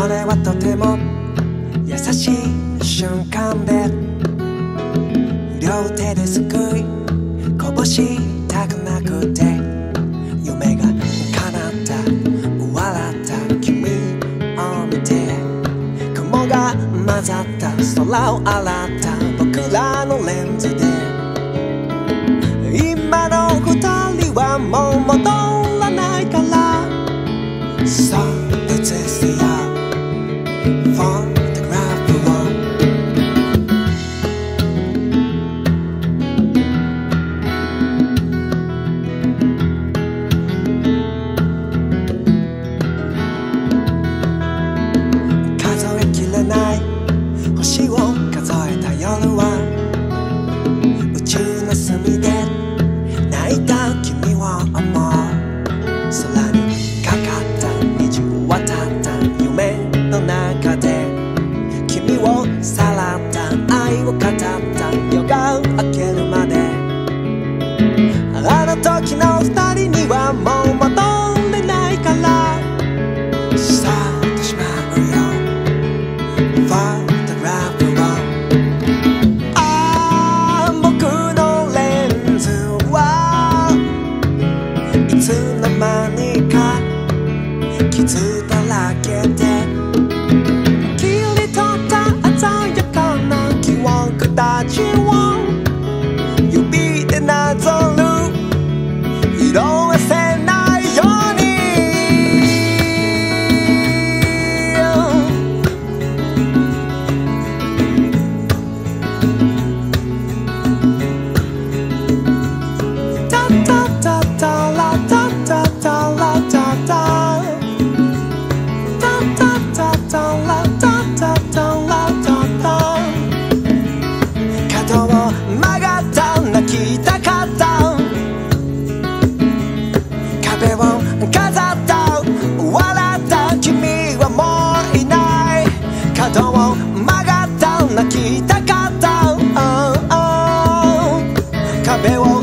それはとても優しい瞬間で両手ですくいこぼしたくなくて夢が叶った笑った君を見て雲が混ざった空を洗った僕らのレンズで今の二人はもう戻らないからSo let's see ya photograph the wall 数えきれない星を数えた夜は宇宙の隅で泣いた君を思う空にかかった虹を渡った夢の中で君をさらった愛を語った夜が明けるまであの時の二人にはもう戻れないからさあとしまうよ Photograph the wall ああ僕のレンズはいつの間にか傷だらけで切り取った鮮やかな記憶たちを指でなぞる色あせないようにタタタタラタタタラタタ角を曲がった泣きたかった壁を飾った笑った君はもういない角を曲がった泣きたかった、壁を